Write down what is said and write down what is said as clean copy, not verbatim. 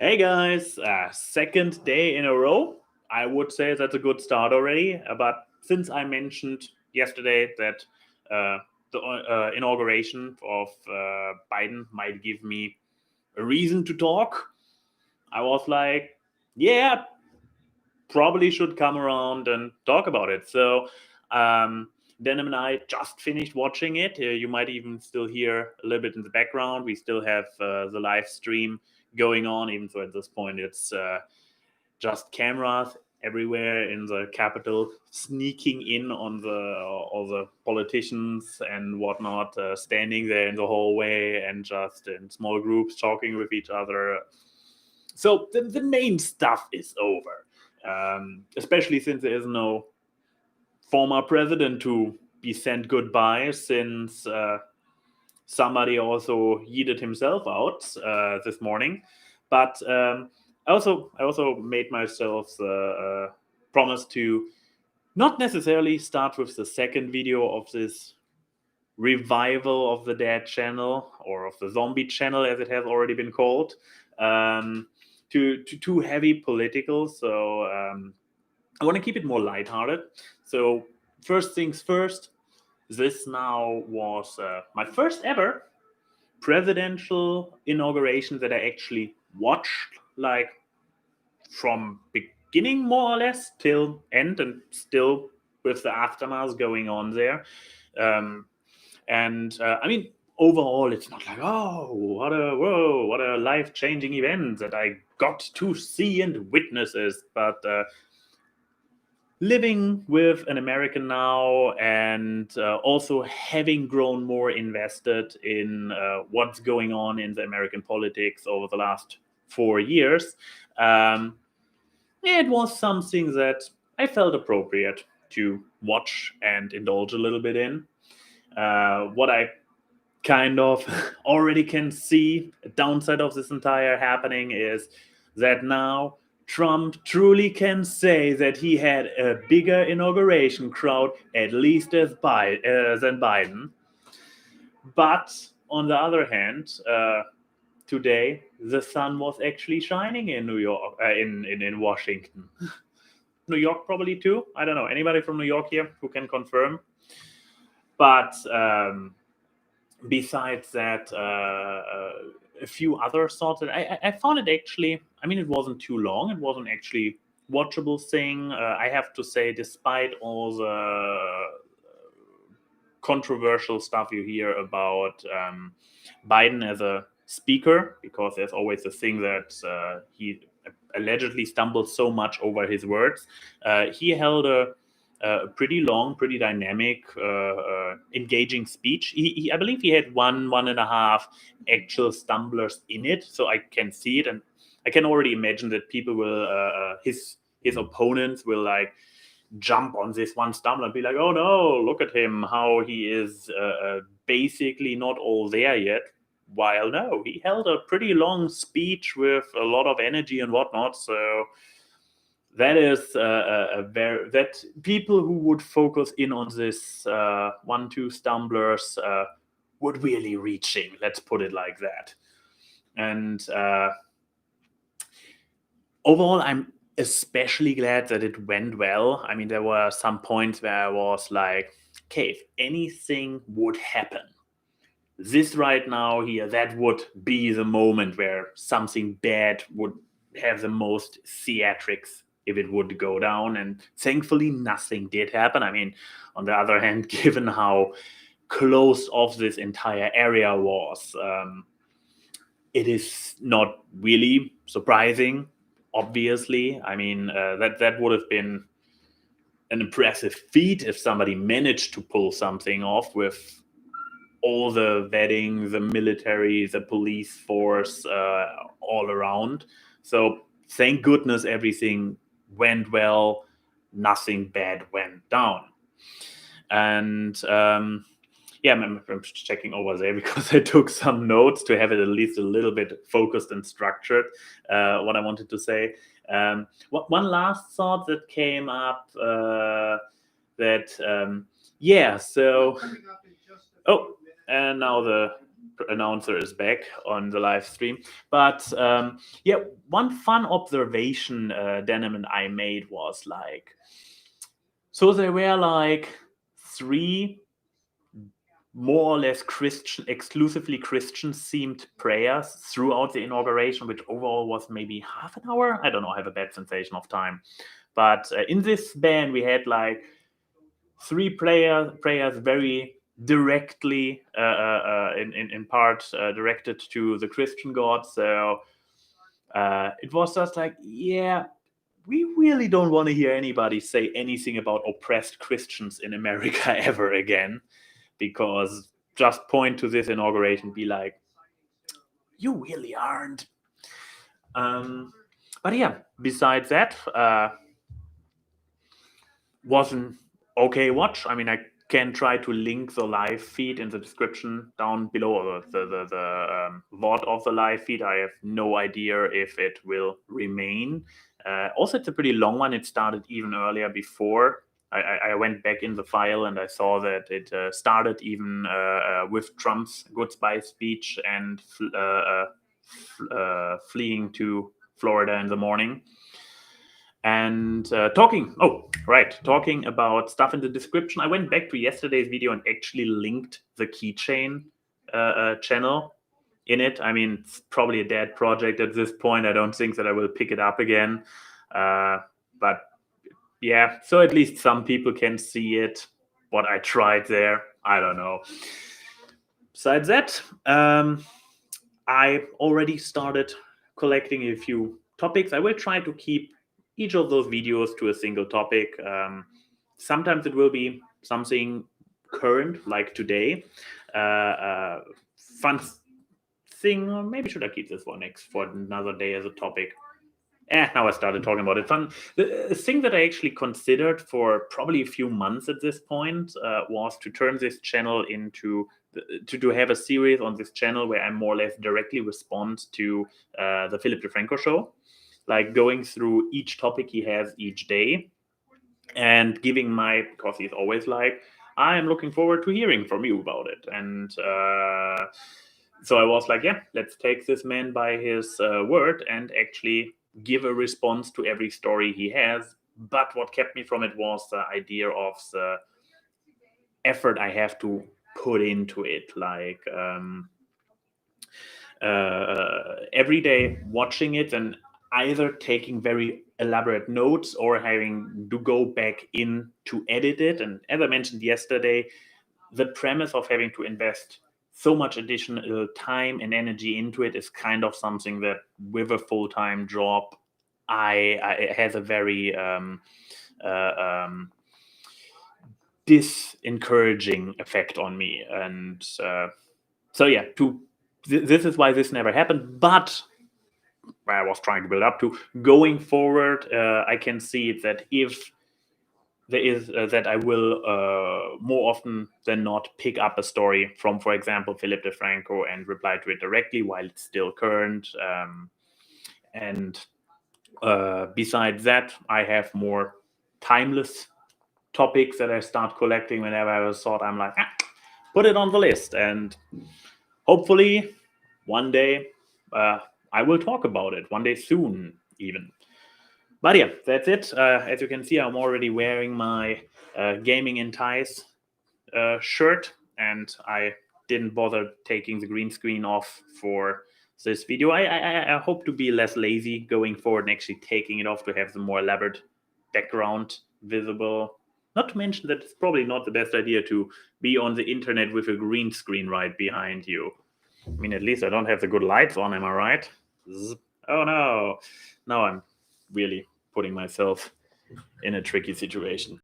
Hey guys, second day in a row. I would say that's a good start already. But since I mentioned yesterday that the inauguration of Biden might give me a reason to talk, I was like, yeah, probably should come around and talk about it. So, Denim and I just finished watching it. You might even still hear a little bit in the background. We still have the live stream going on, even though at this point it's just cameras everywhere in the Capitol, sneaking in on all the politicians and whatnot, standing there in the hallway and just in small groups talking with each other. So the main stuff is over, especially since there is no former president to be sent goodbye, since somebody also yeeted himself out this morning. But I also made myself the promise to not necessarily start with the second video of this revival of the Dead channel, or of the Zombie channel as it has already been called, to too heavy political. So I want to keep it more lighthearted. So first things first, this now was my first ever presidential inauguration that I actually watched, like from beginning more or less till end, and still with the aftermath going on there. Um, and I mean, overall, it's not like, oh, what a life changing event that I got to see and witnesses, but living with an American now, and also having grown more invested in what's going on in the American politics over the last 4 years, it was something that I felt appropriate to watch and indulge a little bit in. What I kind of already can see, a downside of this entire happening, is that now Trump truly can say that he had a bigger inauguration crowd, at least than Biden. But on the other hand, today the sun was actually shining in New York, in Washington. New York probably too. I don't know. Anybody from New York here who can confirm? But besides that, a few other thoughts that I found it actually. I mean, it wasn't too long. It wasn't actually watchable thing. I have to say, despite all the controversial stuff you hear about Biden as a speaker, because there's always the thing that he allegedly stumbled so much over his words. He held a pretty long, pretty dynamic, engaging speech. I believe he had one and a half actual stumblers in it, so I can see it, and I can already imagine that people will, his opponents will like jump on this one stumbler and be like, "Oh no, look at him, how he is basically not all there yet." While no, he held a pretty long speech with a lot of energy and whatnot. So that is a very, that people who would focus in on this one two stumblers would really reaching. Let's put it like that. And overall, I'm especially glad that it went well. I mean, there were some points where I was like, okay, if anything would happen, this right now here, that would be the moment where something bad would have the most theatrics if it would go down. And thankfully, nothing did happen. I mean, on the other hand, given how closed off this entire area was, it is not really surprising. Obviously, I mean, that would have been an impressive feat if somebody managed to pull something off with all the vetting, the military, the police force, all around. So thank goodness everything went well. Nothing bad went down. And yeah, I'm just checking over there because I took some notes to have it at least a little bit focused and structured, what I wanted to say. One last thought that came up, that, yeah, so... Oh, and now the announcer is back on the live stream. But one fun observation Denim and I made was like, so there were like 3 more or less exclusively Christian themed prayers throughout the inauguration, which overall was maybe half an hour. I don't know, I have a bad sensation of time. But in this span, we had like 3 prayers very directly, in part, directed to the Christian God. So it was just like, yeah, we really don't want to hear anybody say anything about oppressed Christians in America ever again, because just point to this inauguration, be like, you really aren't. But yeah, besides that, was an okay watch. I mean, I can try to link the live feed in the description down below, or the VOD of the live feed. I have no idea if it will remain. Also, it's a pretty long one. It started even earlier before. I went back in the file and I saw that it started even with Trump's goodbye speech and fleeing to Florida in the morning. And talking about stuff in the description, I went back to yesterday's video and actually linked the keychain channel in it. I mean, it's probably a dead project at this point. I don't think that I will pick it up again. But yeah, so at least some people can see it, what I tried there. I don't know. Besides that, I already started collecting a few topics. I will try to keep each of those videos to a single topic. Sometimes it will be something current, like today. Fun thing, or maybe should I keep this one next for another day as a topic? Now I started talking about it. Fun. The thing that I actually considered for probably a few months at this point was to turn this channel into to have a series on this channel where I more or less directly respond to the Philip DeFranco show, like going through each topic he has each day and giving because he's always like, I am looking forward to hearing from you about it. And so I was like, yeah, let's take this man by his word and actually give a response to every story he has. But what kept me from it was the idea of the effort I have to put into it. Like every day watching it and either taking very elaborate notes or having to go back in to edit it. And as I mentioned yesterday, the premise of having to invest so much additional time and energy into it is kind of something that with a full-time job, it has a very disencouraging effect on me. And so yeah, this is why this never happened. But I was trying to build up to going forward, I can see that if there is that I will more often than not pick up a story from, for example, Philip DeFranco and reply to it directly while it's still current. And besides that, I have more timeless topics that I start collecting whenever I thought I'm like, put it on the list. And hopefully one day I will talk about it, one day soon even. But yeah, that's it. As you can see, I'm already wearing my Gaming in Ties shirt, and I didn't bother taking the green screen off for this video. I hope to be less lazy going forward and actually taking it off to have the more elaborate background visible. Not to mention that it's probably not the best idea to be on the internet with a green screen right behind you. I mean, at least I don't have the good lights on, am I right? Oh no. Now I'm really putting myself in a tricky situation.